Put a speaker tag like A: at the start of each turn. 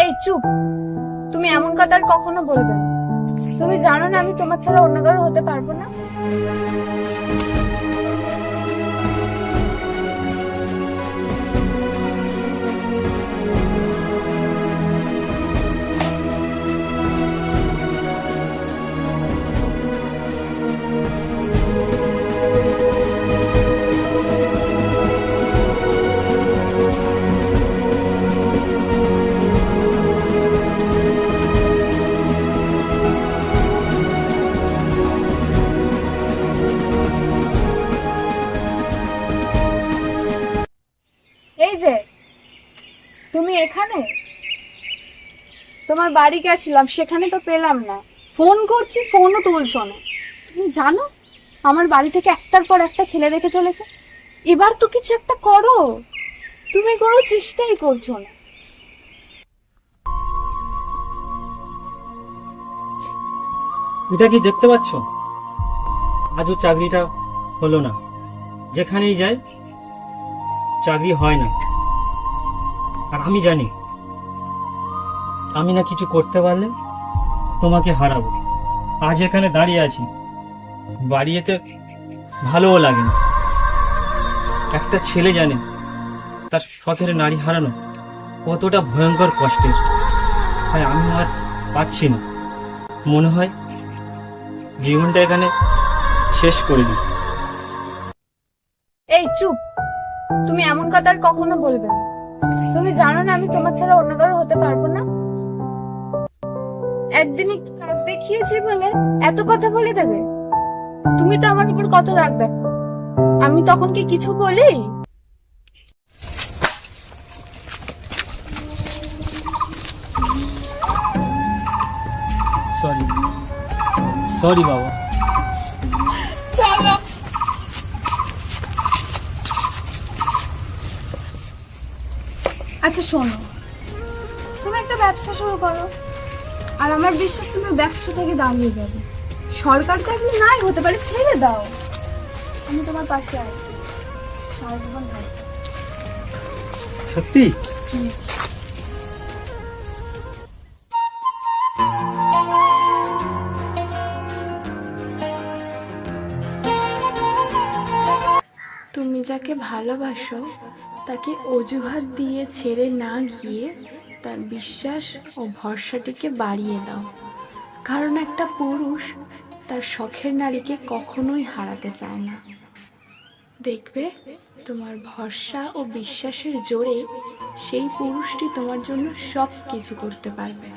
A: এই চুপ। তুমি এমন কথা আর কখনো বলবে না। তুমি জানো না আমি তোমার ছাড়া অন্য কারো হতে পারবো না। এই যে তুমি এখানে, তোমার বাড়ি গেছিলাম, সেখানে তো পেলাম না। ফোন করছি, ফোনও তুলছো না। তুমি জানো আমার বাড়ি থেকে একটার পর একটা ছেলে রেখে চলেছে। এবার তো কিছু একটা করো। তুমি কোনো চেষ্টাই করছো না।
B: এটা কি দেখতে পাচ্ছ? আজও চাকরিটা হলো না। যেখানেই যাই চাকরি হয় না। আর আমি জানি আমি না কিছু করতে পারলে তোমাকে হারাবো। আজ এখানে দাঁড়িয়ে আছি, বাড়ি যেতে ভালোও লাগে না। একটা ছেলে জানে তার শখের নারী হারানো কতটা ভয়ঙ্কর কষ্টের। তাই আমি আর পাচ্ছি না। মনে হয় জীবনটা এখানে শেষ করে দিই।
A: এই চুপ। তুমি এমন কথা আর কখনো বলবে না। তুমি জানো না আমি তোমার ছাড়া অন্য কারো হতে পারবো না। একদিনই রাগ দেখিয়েছি বলে এত কথা বলে দেবে? তুমি তো আমার উপর কত রাগ দেখো। আমি তখন কি কিছু বলি?
B: সরি সরি বাবা।
A: চলো। আচ্ছা শোনো, তুমি একটা ব্যবসা শুরু করো, আর আমার বিশ্বাস তুমি ব্যবসা থেকে দাঁড়িয়ে যাবে। সরকার চাকরি নাই হতে পারে, ছেড়ে দাও। আমি তোমার পাশে আছি, সারা জীবন থাকবো।
B: সত্যি?
C: তুমি যাকে ভালোবাসো তাকে অজুহাত দিয়ে ছেড়ে না গিয়ে তার বিশ্বাস ও ভরসাটিকে বাড়িয়ে দাও। কারণ একটা পুরুষ তার শখের নারীকে কখনোই হারাতে চায় না। দেখবে তোমার ভরসা ও বিশ্বাসের জোরে সেই পুরুষটি তোমার জন্য সব কিছু করতে পারবে।